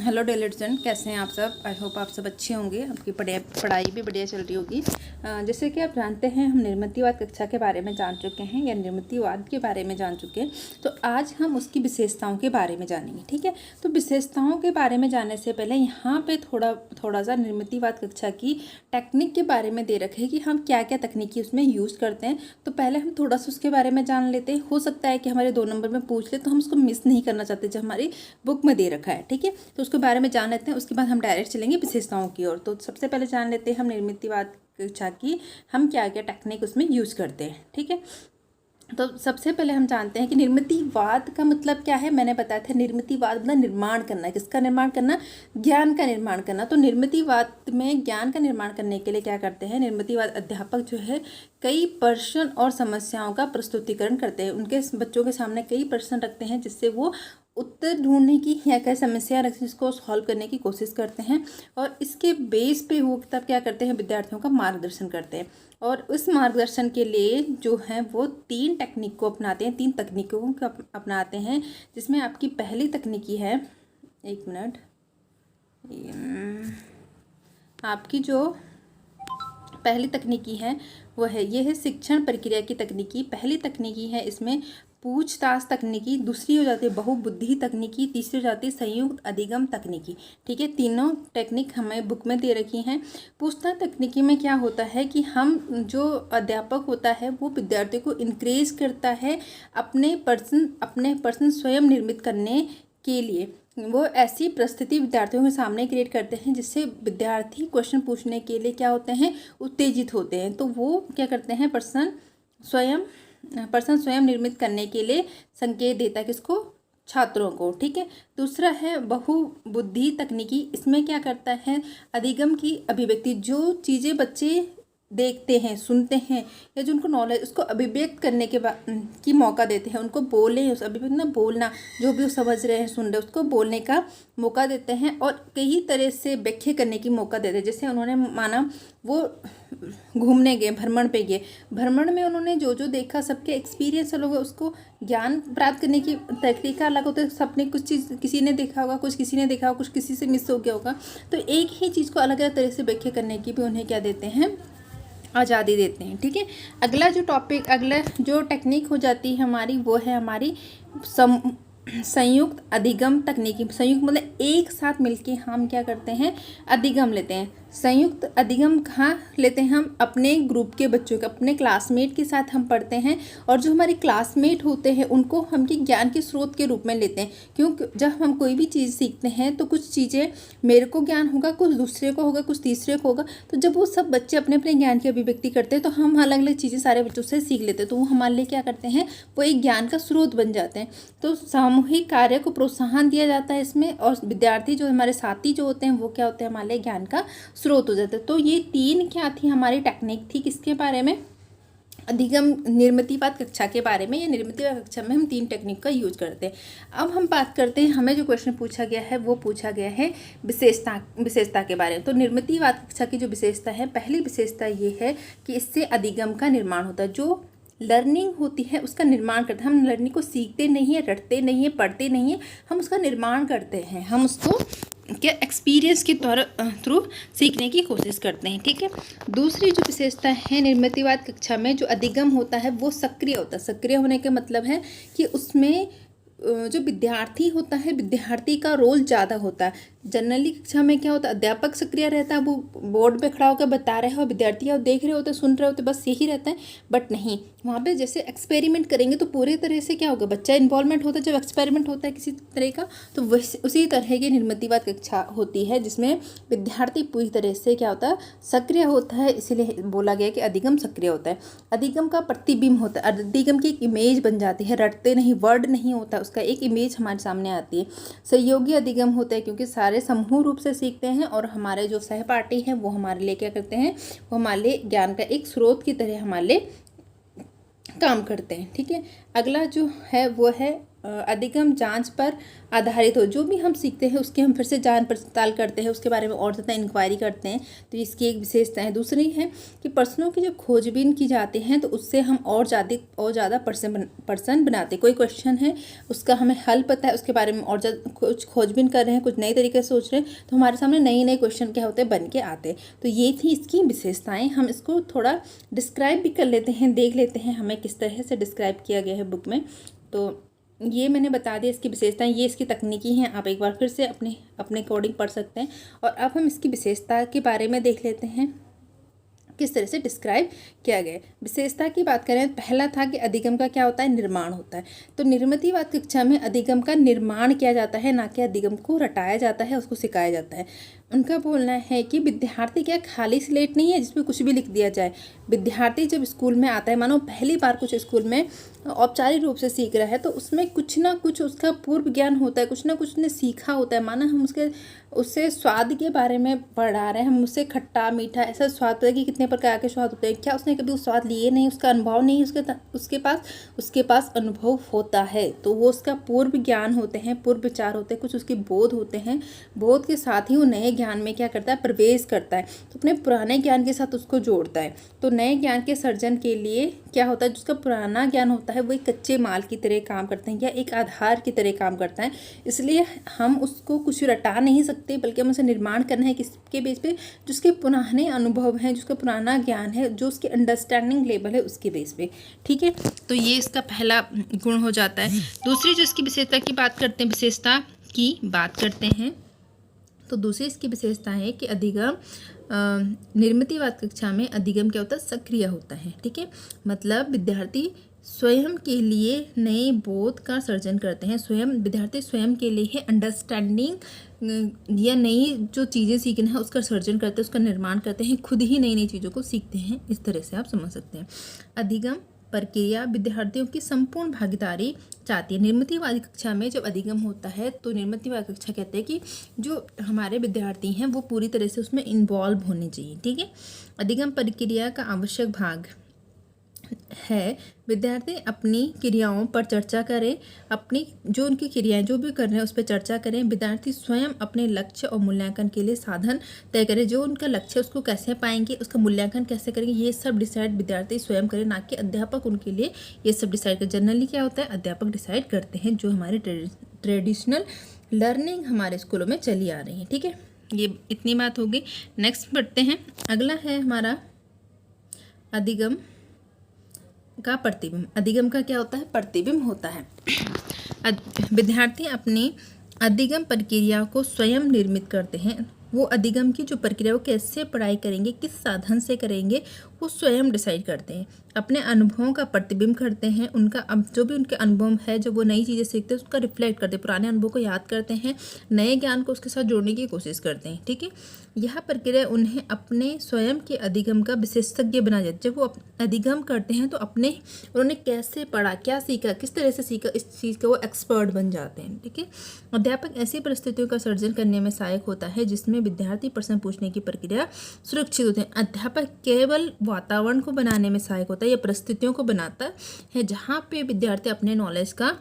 Hello dear student, कैसे हैं आप सब। आई होप आप सब अच्छे होंगे। आपकी पढ़ाई भी बढ़िया चल रही होगी। जैसे कि आप जानते हैं, हम निर्मितिवाद कक्षा के बारे में जान चुके हैं या निर्मितिवाद के बारे में जान चुके हैं। तो आज हम उसकी विशेषताओं के बारे में जानेंगे। ठीक है, तो विशेषताओं के बारे में जानने से पहले यहाँ पे थोड़ा सा निर्मितिवाद कक्षा की टेक्निक के बारे में दे रखे कि हम क्या क्या तकनीकी उसमें यूज़ करते हैं। तो पहले हम थोड़ा सा उसके बारे में जान लेते हैं। हो सकता है कि हमारे 2 नंबर में पूछ ले, तो हम उसको मिस नहीं करना चाहते जो हमारी बुक में दे रखा है। ठीक है, तो उसके बारे में जान लेते हैं। उसके बाद हम डायरेक्ट चलेंगे विशेषताओं की ओर। तो सबसे पहले जान लेते हैं हम निर्मितिवाद कक्षा की हम क्या क्या टेक्निक उसमें यूज़ करते हैं। ठीक है, तो सबसे पहले हम जानते हैं कि निर्मितिवाद का मतलब क्या है। मैंने बताया था निर्मितिवाद मतलब निर्माण करना। किसका निर्माण करना? ज्ञान का निर्माण करना। तो निर्मितिवाद में ज्ञान का निर्माण करने के लिए क्या करते हैं, निर्मितिवाद अध्यापक जो है कई प्रश्न और समस्याओं का प्रस्तुतिकरण करते हैं। उनके बच्चों के सामने कई प्रश्न रखते हैं जिससे वो उत्तर ढूंढने की या कई समस्या रखते हैं जिसको सॉल्व करने की कोशिश करते हैं। और इसके बेस पे वो तब क्या करते हैं, विद्यार्थियों का मार्गदर्शन करते हैं। और उस मार्गदर्शन के लिए जो है वो 3 टेक्निक को अपनाते हैं, 3 तकनीकों को अपनाते हैं। जिसमें आपकी पहली तकनीकी है, एक मिनट, आपकी जो पहली तकनीकी है वो है, ये है शिक्षण प्रक्रिया की तकनीकी। पहली तकनीकी है इसमें पूछताछ तकनीकी, दूसरी हो जाती है बहुबुद्धि तकनीकी, तीसरी हो जाती है संयुक्त अधिगम तकनीकी। ठीक है, तीनों टेक्निक हमें बुक में दे रखी हैं। पूछताछ तकनीकी में क्या होता है कि हम जो अध्यापक होता है वो विद्यार्थी को इनक्रेज करता है अपने प्रश्न स्वयं निर्मित करने के लिए। वो ऐसी परिस्थिति विद्यार्थियों के सामने क्रिएट करते हैं जिससे विद्यार्थी क्वेश्चन पूछने के लिए क्या होते हैं, उत्तेजित होते हैं। तो वो क्या करते हैं, प्रश्न स्वयं निर्मित करने के लिए संकेत देता है किसको, छात्रों को। ठीक है, दूसरा है बहुबुद्धि तकनीकी। इसमें क्या करता है, अधिगम की अभिव्यक्ति, जो चीज़ें बच्चे देखते हैं, सुनते हैं या जो उनको नॉलेज उसको अभिव्यक्त करने के की मौका देते हैं। उनको बोलें, उस अभिव्यक्त ना बोलना, जो भी वो समझ रहे हैं, सुन रहे हैं, उसको बोलने का मौका देते हैं और कई तरह से व्याख्या करने की मौका देते हैं। जैसे उन्होंने माना वो घूमने गए, भ्रमण पे गए, भ्रमण में उन्होंने जो जो देखा, सबके एक्सपीरियंस अलग है, उसको ज्ञान प्राप्त करने की तरीका अलग होता है। सबने कुछ चीज़ किसी ने देखा होगा, कुछ किसी ने देखा होगा, कुछ किसी से मिस हो गया होगा। तो एक ही चीज़ को अलग अलग तरह से व्याख्या करने की भी उन्हें क्या देते हैं, आज़ादी देते हैं। ठीक है, अगला जो टेक्निक हो जाती है हमारी, वो है हमारी संयुक्त अधिगम तकनीकी। संयुक्त मतलब एक साथ मिलके हम क्या करते हैं, अधिगम लेते हैं। संयुक्त अधिगम कहाँ लेते हैं, हम अपने ग्रुप के बच्चों के, अपने क्लासमेट के साथ हम पढ़ते हैं। और जो हमारे क्लासमेट होते हैं उनको हम के ज्ञान के स्रोत के रूप में लेते हैं। क्योंकि जब हम कोई भी चीज़ सीखते हैं तो कुछ चीज़ें मेरे को ज्ञान होगा, कुछ दूसरे को होगा, कुछ तीसरे को होगा। तो जब वो सब बच्चे अपने अपने ज्ञान की अभिव्यक्ति करते हैं तो हम अलग अलग चीज़ें सारे बच्चों से सीख लेते हैं। तो वो हमारे लिए क्या करते हैं, वो एक ज्ञान का स्रोत बन जाते हैं। तो सामूहिक कार्य को प्रोत्साहन दिया जाता है इसमें। और विद्यार्थी जो हमारे साथी जो होते हैं वो क्या होते हैं, हमारे लिए ज्ञान का स्रोत हो जाता है। तो ये 3 क्या थी, हमारी टेक्निक थी किसके बारे में, अधिगम निर्मितिवाद कक्षा के बारे में। या निर्मितिवाद कक्षा में हम 3 टेक्निक का यूज करते हैं। अब हम बात करते हैं, हमें जो क्वेश्चन पूछा गया है वो पूछा गया है विशेषता के बारे में। तो निर्मितिवाद कक्षा की जो विशेषता है, पहली विशेषता ये है कि इससे अधिगम का निर्माण होता है। जो लर्निंग होती है उसका निर्माण करते हैं। हम लर्निंग को सीखते नहीं है, रटते नहीं है, पढ़ते नहीं है, हम उसका निर्माण करते हैं। हम उसको क्या एक्सपीरियंस के थ्रू सीखने की कोशिश करते हैं। ठीक है, दूसरी जो विशेषता है निर्मितिवाद कक्षा में, जो अधिगम होता है वो सक्रिय होता है। सक्रिय होने का मतलब है कि उसमें जो विद्यार्थी होता है, विद्यार्थी का रोल ज़्यादा होता है। जनरली कक्षा में क्या होता है, अध्यापक सक्रिय रहता है, वो बोर्ड पे खड़ा होकर बता रहे हो, विद्यार्थी और देख रहे होते, सुन रहे होते, बस यही रहता है। बट नहीं, वहाँ पे जैसे एक्सपेरिमेंट करेंगे तो पूरे तरह से क्या होगा, बच्चा इन्वॉल्वमेंट होता है। जब एक्सपेरिमेंट होता है किसी तरह का, तो उसी तरह की निर्मितिवाद कक्षा होती है जिसमें विद्यार्थी पूरी तरह से क्या होता है, सक्रिय होता है। इसीलिए बोला गया कि अधिगम सक्रिय होता है। अधिगम का प्रतिबिंब होता है, अधिगम की एक इमेज बन जाती है। रटते नहीं, वर्ड नहीं होता, उसका एक इमेज हमारे सामने आती है। सहयोगी अधिगम होता है क्योंकि सारे समूह रूप से सीखते हैं और हमारे जो सहपाठी हैं वो हमारे लिए क्या करते हैं, वो हमारे लिए ज्ञान का एक स्रोत की तरह हमारे लिए काम करते हैं। ठीक है, अगला जो है वो है अधिगम जांच पर आधारित हो। जो भी हम सीखते हैं उसकी हम फिर से जांच पड़ताल करते हैं, उसके बारे में और ज़्यादा इंक्वायरी करते हैं, तो इसकी एक विशेषता है। दूसरी है कि प्रश्नों की जब खोजबीन की जाती है तो उससे हम और ज़्यादा पर्सन बनाते हैं। कोई क्वेश्चन है उसका हमें हल पता है, उसके बारे में और ज़्यादा कुछ खोजबीन कर रहे हैं, कुछ नए तरीके से सोच रहे हैं, तो हमारे सामने नए नए क्वेश्चन क्या होते हैं, बन के आते हैं। तो ये थी इसकी विशेषताएँ। हम इसको थोड़ा डिस्क्राइब भी कर लेते हैं, देख लेते हैं हमें किस तरह से डिस्क्राइब किया गया है बुक में। तो ये मैंने बता दिया इसकी विशेषताएं, ये इसकी तकनीकी हैं, आप एक बार फिर से अपने अकॉर्डिंग पढ़ सकते हैं। और अब हम इसकी विशेषता के बारे में देख लेते हैं किस तरह से डिस्क्राइब किया गया है। विशेषता की बात करें, पहला था कि अधिगम का क्या होता है, निर्माण होता है। तो निर्मितिवाद कक्षा में अधिगम का निर्माण किया जाता है, ना कि अधिगम को रटाया जाता है, उसको सिखाया जाता है। उनका बोलना है कि विद्यार्थी क्या खाली स्लेट नहीं है जिसमें कुछ भी लिख दिया जाए। विद्यार्थी जब स्कूल में आता है, मानो पहली बार कुछ स्कूल में औपचारिक रूप से सीख रहा है, तो उसमें कुछ ना कुछ उसका पूर्व ज्ञान होता है, कुछ ना कुछ उसने सीखा होता है। माना हम उससे स्वाद के बारे में पढ़ा रहे हैं, हम उससे खट्टा मीठा ऐसा स्वाद पता है कि कितने प्रकार के स्वाद होते हैं, क्या उसने कभी उस स्वाद लिए नहीं, उसका अनुभव नहीं, उसके पास अनुभव होता है, तो वो उसका पूर्व ज्ञान होते हैं, पूर्व विचार होते हैं, कुछ उसके बोध होते हैं। बोध के साथ ही वो नए ज्ञान में क्या करता है, प्रवेश करता है, तो अपने पुराने ज्ञान के साथ उसको जोड़ता है। तो नए ज्ञान के सर्जन के लिए क्या होता है, जिसका पुराना ज्ञान होता है वो एक कच्चे माल की तरह काम करते हैं या एक आधार की तरह काम करता है। इसलिए हम उसको कुछ रटा नहीं सकते, बल्कि हम उसे निर्माण करना है किसके बेस पे, जिसके पुराने अनुभव हैं, जिसका पुराना ज्ञान है, जो उसकी अंडरस्टैंडिंग लेवल है, उसके बेस पे। ठीक है, तो ये इसका पहला गुण हो जाता है। दूसरी जो इसकी विशेषता की बात करते हैं, तो दूसरी इसकी विशेषता है कि अधिगम निर्मितिवाद कक्षा में अधिगम क्या होता है, सक्रिय होता है। ठीक है, मतलब विद्यार्थी स्वयं के लिए नए बोध का सर्जन करते हैं। विद्यार्थी स्वयं के लिए अंडरस्टैंडिंग या नई जो चीज़ें सीखना है उसका सर्जन करते हैं, उसका निर्माण करते हैं, खुद ही नई नई चीज़ों को सीखते हैं। इस तरह से आप समझ सकते हैं। अधिगम प्रक्रिया विद्यार्थियों की संपूर्ण भागीदारी चाहती है। निर्मितिवादी कक्षा में जब अधिगम होता है तो निर्मितिवादी कक्षा कहते हैं कि जो हमारे विद्यार्थी हैं वो पूरी तरह से उसमें इन्वॉल्व होने चाहिए। ठीक है, अधिगम प्रक्रिया का आवश्यक भाग है विद्यार्थी अपनी क्रियाओं पर चर्चा करें, अपनी जो उनकी क्रियाएं जो भी कर रहे हैं उस पर चर्चा करें। विद्यार्थी स्वयं अपने लक्ष्य और मूल्यांकन के लिए साधन तय करें, जो उनका लक्ष्य उसको कैसे पाएंगे, उसका मूल्यांकन कैसे करेंगे, ये सब डिसाइड विद्यार्थी स्वयं करें, ना कि अध्यापक उनके लिए ये सब डिसाइड करें। जनरली क्या होता है, अध्यापक डिसाइड करते हैं, जो हमारे ट्रेडिशनल लर्निंग हमारे स्कूलों में चली आ रही है। ठीक है, ये इतनी बात होगी। नेक्स्ट बढ़ते हैं, अगला है हमारा अधिगम का प्रतिबिंब। अधिगम का क्या होता है, प्रतिबिंब होता है। विद्यार्थी अपनी अधिगम प्रक्रिया को स्वयं निर्मित करते हैं। वो अधिगम की जो प्रक्रिया, वो कैसे पढ़ाई करेंगे, किस साधन से करेंगे, वो स्वयं डिसाइड करते हैं। अपने अनुभवों का प्रतिबिंब करते हैं, उनका अब जो भी उनके अनुभव है, जब वो नई चीज़ें सीखते हैं उसका रिफ्लेक्ट करते हैं, पुराने अनुभव को याद करते हैं, नए ज्ञान को उसके साथ जोड़ने की कोशिश करते हैं। ठीक है, यह प्रक्रिया उन्हें अपने स्वयं के अधिगम का विशेषज्ञ बना जाती है। जब वो अधिगम करते हैं तो उन्होंने कैसे पढ़ा, क्या सीखा, किस तरह से सीखा, इस चीज़ के वो एक्सपर्ट बन जाते हैं। ठीक है, अध्यापक ऐसी परिस्थितियों का सर्जन करने में सहायक होता है जिसमें विद्यार्थी प्रश्न पूछने की प्रक्रिया सुरक्षित होते हैं। अध्यापक केवल वातावरण को बनाने में सहायक होता है या परिस्थितियों को बनाता है जहाँ पे विद्यार्थी अपने नॉलेज का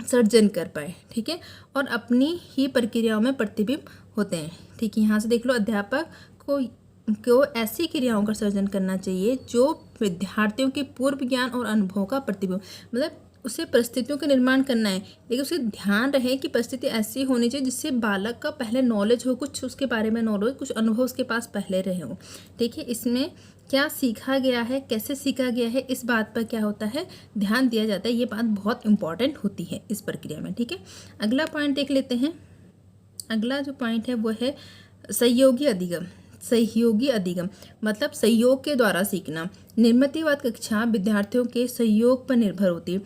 सर्जन कर पाए। ठीक है, और अपनी ही प्रक्रियाओं में प्रतिबिंब होते हैं। ठीक है, यहाँ से देख लो, अध्यापक को ऐसी क्रियाओं का सर्जन करना चाहिए जो विद्यार्थियों के पूर्व ज्ञान और अनुभव का प्रतिबिंब, मतलब उसे परिस्थितियों का निर्माण करना है, लेकिन उसे ध्यान रहे कि परिस्थिति ऐसी होनी चाहिए जिससे बालक का पहले नॉलेज हो, कुछ उसके बारे में नॉलेज, कुछ अनुभव उसके पास पहले रहे हो। ठीक है, इसमें क्या सीखा गया है, कैसे सीखा गया है, इस बात पर क्या होता है, ध्यान दिया जाता है। ये बात बहुत इंपॉर्टेंट होती है इस प्रक्रिया में। ठीक है, अगला पॉइंट देख लेते हैं। अगला जो पॉइंट है वो है सहयोगी अधिगम। सहयोगी अधिगम मतलब सहयोग के द्वारा सीखना। निर्मितिवाद कक्षा विद्यार्थियों के सहयोग पर निर्भर होती है।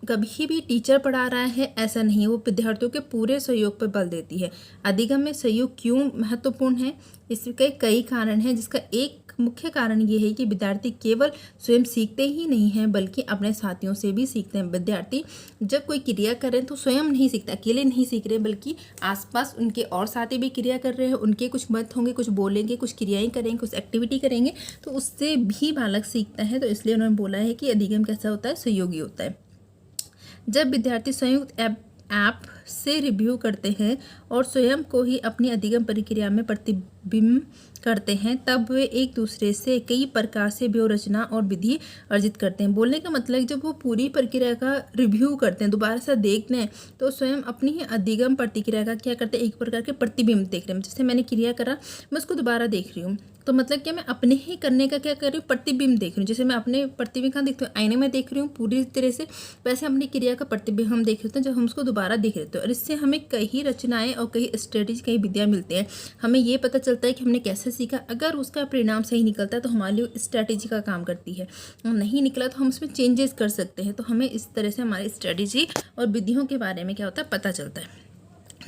कभी भी टीचर पढ़ा रहा है ऐसा नहीं, वो विद्यार्थियों के पूरे सहयोग पर बल देती है। अधिगम में सहयोग क्यों महत्वपूर्ण है, इसके कई कारण हैं, जिसका एक मुख्य कारण ये है कि विद्यार्थी केवल स्वयं सीखते ही नहीं हैं बल्कि अपने साथियों से भी सीखते हैं। विद्यार्थी जब कोई क्रिया करें तो स्वयं नहीं सीखते, अकेले नहीं सीख रहे, बल्कि आसपास उनके और साथी भी क्रिया कर रहे हैं, उनके कुछ मत होंगे, कुछ बोलेंगे, कुछ क्रियाएं करेंगे, कुछ एक्टिविटी करेंगे, तो उससे भी बालक सीखता है। तो इसलिए उन्होंने बोला है कि अधिगम कैसा होता है, सहयोगी होता है। जब विद्यार्थी संयुक्त ऐप से रिव्यू करते हैं और स्वयं को ही अपनी अधिगम प्रक्रिया में प्रतिबिंब करते हैं, तब वे एक दूसरे से कई प्रकार से व्यूहरचना और विधि अर्जित करते हैं। बोलने का मतलब जब वो पूरी प्रक्रिया का रिव्यू करते हैं, दोबारा से देखते हैं, तो स्वयं अपनी ही अधिगम प्रतिक्रिया का क्या करते हैं, एक प्रकार के प्रतिबिंब देख रहे हैं। जैसे मैंने क्रिया करा, मैं उसको दोबारा देख रही हूँ, तो मतलब क्या, मैं अपने ही करने का क्या कर रही हूँ, प्रतिबिंब देख रही हूँ। जैसे मैं अपने प्रतिबिंब कहाँ देखती हूँ, आईने में देख रही हूँ पूरी तरह से, वैसे अपनी क्रिया का प्रतिबिंब हम देख लेते हैं जब हम उसको दोबारा देख लेते हैं। और इससे हमें कई रचनाएं और कई स्ट्रेटेजी, कई विद्या मिलती हैं। हमें ये पता चलता है कि हमने कैसे सीखा। अगर उसका परिणाम सही निकलता है तो हमारे लिए स्ट्रेटेजी का काम करती है, नहीं निकला तो हम उसमें चेंजेस कर सकते हैं। तो हमें इस तरह से हमारी स्ट्रेटेजी और विधियों के बारे में क्या होता है, पता चलता है।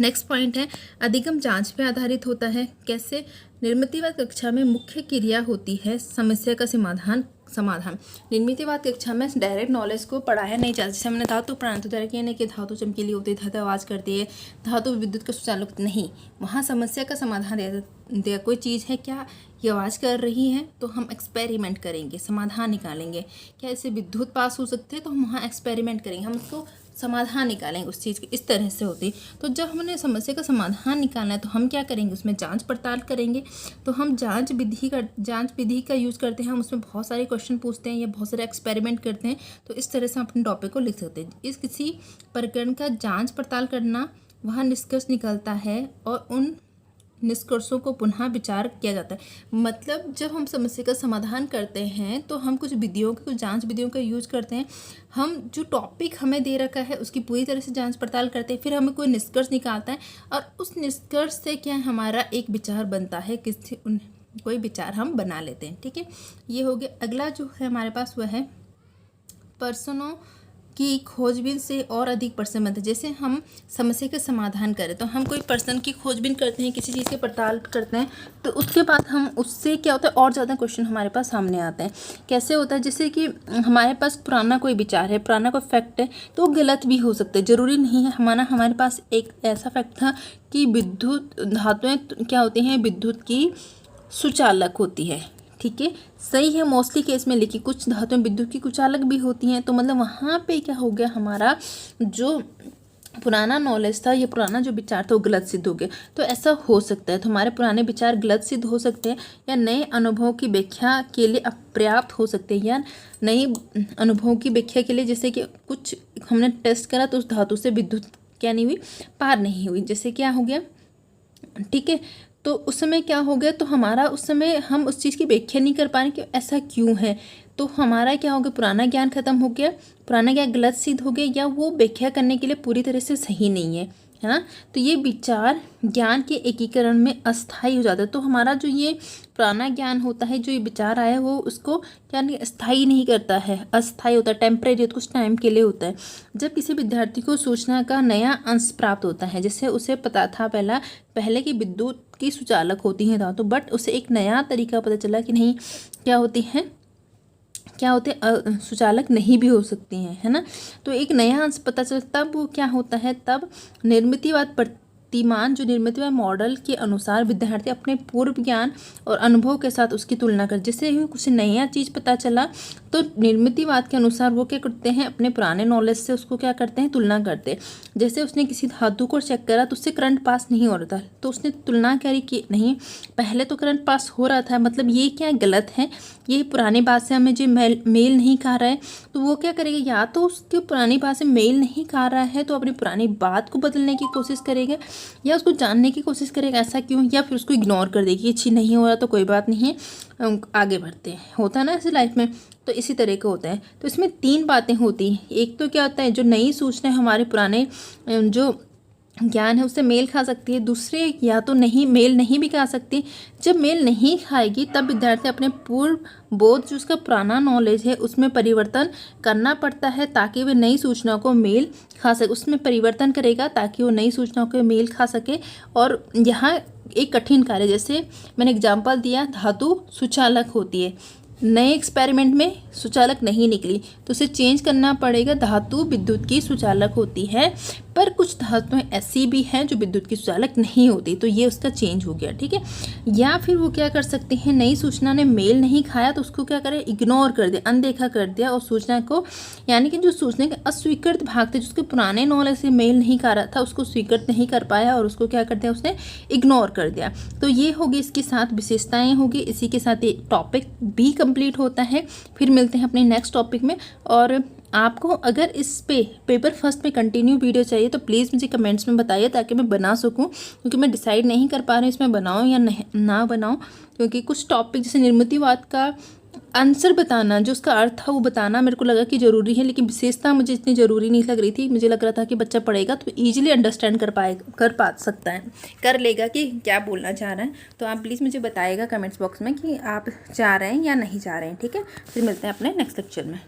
नेक्स्ट पॉइंट है, अधिगम जांच पे आधारित होता है। कैसे? निर्मितिवाद कक्षा में मुख्य क्रिया होती है समस्या का समाधान। निर्मितिवाद कक्षा में डायरेक्ट नॉलेज को पढ़ाया नहीं जाता। जैसे हमने धातु पढ़ाना तो डायरेक्ट ये नहीं कि धातु चमकीली होती है, धातु आवाज़ करती है, धातु विद्युत का सुचालक, नहीं, वहाँ समस्या का समाधान दिया। कोई चीज़ है क्या, ये आवाज़ कर रही है, तो हम एक्सपेरिमेंट करेंगे, समाधान निकालेंगे। क्या इससे विद्युत पास हो सकते हैं, तो हम वहाँ एक्सपेरिमेंट करेंगे, हम उसको समाधान निकालेंगे उस चीज़ की। इस तरह से होती। तो जब हमने समस्या का समाधान निकालना है तो हम क्या करेंगे, उसमें जांच पड़ताल करेंगे। तो हम जांच विधि का यूज़ करते हैं। हम उसमें बहुत सारे क्वेश्चन पूछते हैं या बहुत सारे एक्सपेरिमेंट करते हैं। तो इस तरह से हम अपने टॉपिक को लिख सकते हैं। इस किसी प्रकरण का जांच पड़ताल करना, वहाँ निष्कर्ष निकलता है और उन निष्कर्षों को पुनः विचार किया जाता है। मतलब जब हम समस्या का समाधान करते हैं तो हम कुछ विधियों कुछ जांच विधियों का यूज करते हैं। हम जो टॉपिक हमें दे रखा है उसकी पूरी तरह से जांच पड़ताल करते हैं, फिर हमें कोई निष्कर्ष निकालता है और उस निष्कर्ष से क्या हमारा एक विचार बनता है, कोई विचार हम बना लेते हैं। ठीक है, ये हो गया। अगला जो है हमारे पास वह है पर्सनों की खोजबीन से और अधिक प्रश्न बनते हैं। जैसे हम समस्या का समाधान करें तो हम कोई पर्सन की खोजबीन करते हैं, किसी चीज़ की पड़ताल करते हैं, तो उसके बाद हम उससे क्या होता है, और ज़्यादा क्वेश्चन हमारे पास सामने आते हैं। कैसे होता है, जैसे कि हमारे पास पुराना कोई विचार है, पुराना कोई फैक्ट है, तो गलत भी हो सकता है, ज़रूरी नहीं है। हमारे पास एक ऐसा फैक्ट था कि विद्युत धातुएँ क्या होती हैं, विद्युत की सुचालक होती है। ठीक है, सही है, मोस्टली केस में लिखी। कुछ धातुएं विद्युत की कुचालक भी होती हैं। तो मतलब वहाँ पे क्या हो गया, हमारा जो पुराना नॉलेज था, ये पुराना जो विचार था वो गलत सिद्ध हो गया। तो ऐसा हो सकता है। तो हमारे पुराने विचार गलत सिद्ध हो सकते हैं या नए अनुभवों की व्याख्या के लिए अपर्याप्त हो सकते हैं, या नए अनुभवों की व्याख्या के लिए, जैसे कि कुछ हमने टेस्ट करा तो उस धातु से विद्युत क्या नहीं हुई, पार नहीं हुई, जैसे क्या हो गया। ठीक है, तो उस समय क्या हो गया, तो हमारा उस समय हम उस चीज़ की व्याख्या नहीं कर पा रहे कि ऐसा क्यों है। तो हमारा क्या हो गया, पुराना ज्ञान खत्म हो गया, पुराना ज्ञान गलत सिद्ध हो गया, या वो व्याख्या करने के लिए पूरी तरह से सही नहीं है ना। तो ये विचार ज्ञान के एकीकरण में अस्थायी हो जाता है। तो हमारा जो ये पुराना ज्ञान होता है, जो ये विचार आया, वो उसको क्या नहीं, स्थायी नहीं करता है, अस्थायी होता है, टेम्परेरी, कुछ टाइम के लिए होता है। जब किसी विद्यार्थी को सूचना का नया अंश प्राप्त होता है, जैसे उसे पता था पहले की विद्युत की सुचालक होती हैं धातु, बट उसे एक नया तरीका पता चला कि नहीं, क्या होते सुचालक नहीं भी हो सकती हैं, है ना। तो एक नया अंश पता चलता, तब वो क्या होता है, तब निर्मितिवाद जो निर्मितिवाद मॉडल के अनुसार विद्यार्थी अपने पूर्व ज्ञान और अनुभव के साथ उसकी तुलना कर, जैसे ही कुछ नया चीज़ पता चला तो निर्मितिवाद के अनुसार वो क्या करते हैं, अपने पुराने नॉलेज से उसको क्या करते हैं, तुलना करते हैं। जैसे उसने किसी धातु को चेक करा तो उससे करंट पास नहीं हो रहा था, तो उसने तुलना करी कि नहीं, पहले तो करंट पास हो रहा था, मतलब ये क्या गलत है, ये पुरानी बात से हमें जो मेल नहीं खा रहा है। तो वो क्या करेगा, या तो उसके पुरानी बात से मेल नहीं खा रहा है तो अपनी पुरानी बात को बदलने की कोशिश करेगा, या उसको जानने की कोशिश करेगा ऐसा क्यों, या फिर उसको इग्नोर कर देगी, अच्छी नहीं हो रहा तो कोई बात नहीं है, आगे बढ़ते हैं। होता है ना ऐसे लाइफ में, तो इसी तरह का होता है। तो इसमें 3 बातें होती हैं। एक तो क्या होता है, जो नई सूचना हमारे पुराने जो ज्ञान है उससे मेल खा सकती है, दूसरे या तो मेल नहीं भी खा सकती। जब मेल नहीं खाएगी तब विद्यार्थी अपने पूर्व बोध, जो उसका पुराना नॉलेज है, उसमें परिवर्तन करना पड़ता है ताकि वे नई सूचनाओं को मेल खा सके। उसमें परिवर्तन करेगा ताकि वो नई सूचनाओं को मेल खा सके। और यहाँ एक कठिन कार्य, जैसे मैंने एग्जाम्पल दिया, धातु सुचालक होती है, नए एक्सपेरिमेंट में सुचालक नहीं निकली तो उसे चेंज करना पड़ेगा, धातु विद्युत की सुचालक होती है। पर कुछ धातुएं ऐसी भी हैं जो विद्युत की सुचालक नहीं होती, तो ये उसका चेंज हो गया, ठीक है। या फिर वो क्या कर सकते हैं, नई सूचना ने मेल नहीं खाया तो उसको क्या करें, इग्नोर कर दिया, अनदेखा कर दिया, और सूचना को यानी कि जो सूचना के अस्वीकृत भाग थे, जिसके पुराने नॉलेज से मेल नहीं खा रहा था, उसको स्वीकृत नहीं कर पाया और उसको क्या कर दिया, उसने इग्नोर कर दिया। तो ये होगी इसके साथ विशेषताएं होगी। इसी के साथ ये टॉपिक भी कंप्लीट होता है। फिर मिलते हैं अपने नेक्स्ट टॉपिक में। और आपको अगर इस पे पेपर फर्स्ट में कंटिन्यू वीडियो चाहिए तो प्लीज़ मुझे कमेंट्स में बताइए, ताकि मैं बना सकूं, क्योंकि मैं डिसाइड नहीं कर पा रही हूँ इसमें बनाऊं या नहीं ना बनाऊं। क्योंकि कुछ टॉपिक जैसे निर्मितिवाद का आंसर बताना, जो उसका अर्थ था वो बताना मेरे को लगा कि ज़रूरी है, लेकिन विशेषता मुझे इतनी ज़रूरी नहीं लग रही थी। मुझे लग रहा था कि बच्चा पढ़ेगा तो ईजिली अंडरस्टैंड कर पा सकता है, कर लेगा कि क्या बोलना चाह रहा है। तो आप प्लीज़ मुझे बताइएगा कमेंट्स बॉक्स में कि आप जा रहे हैं या नहीं जा रहे हैं, ठीक है। फिर मिलते हैं अपने नेक्स्ट लेक्चर में।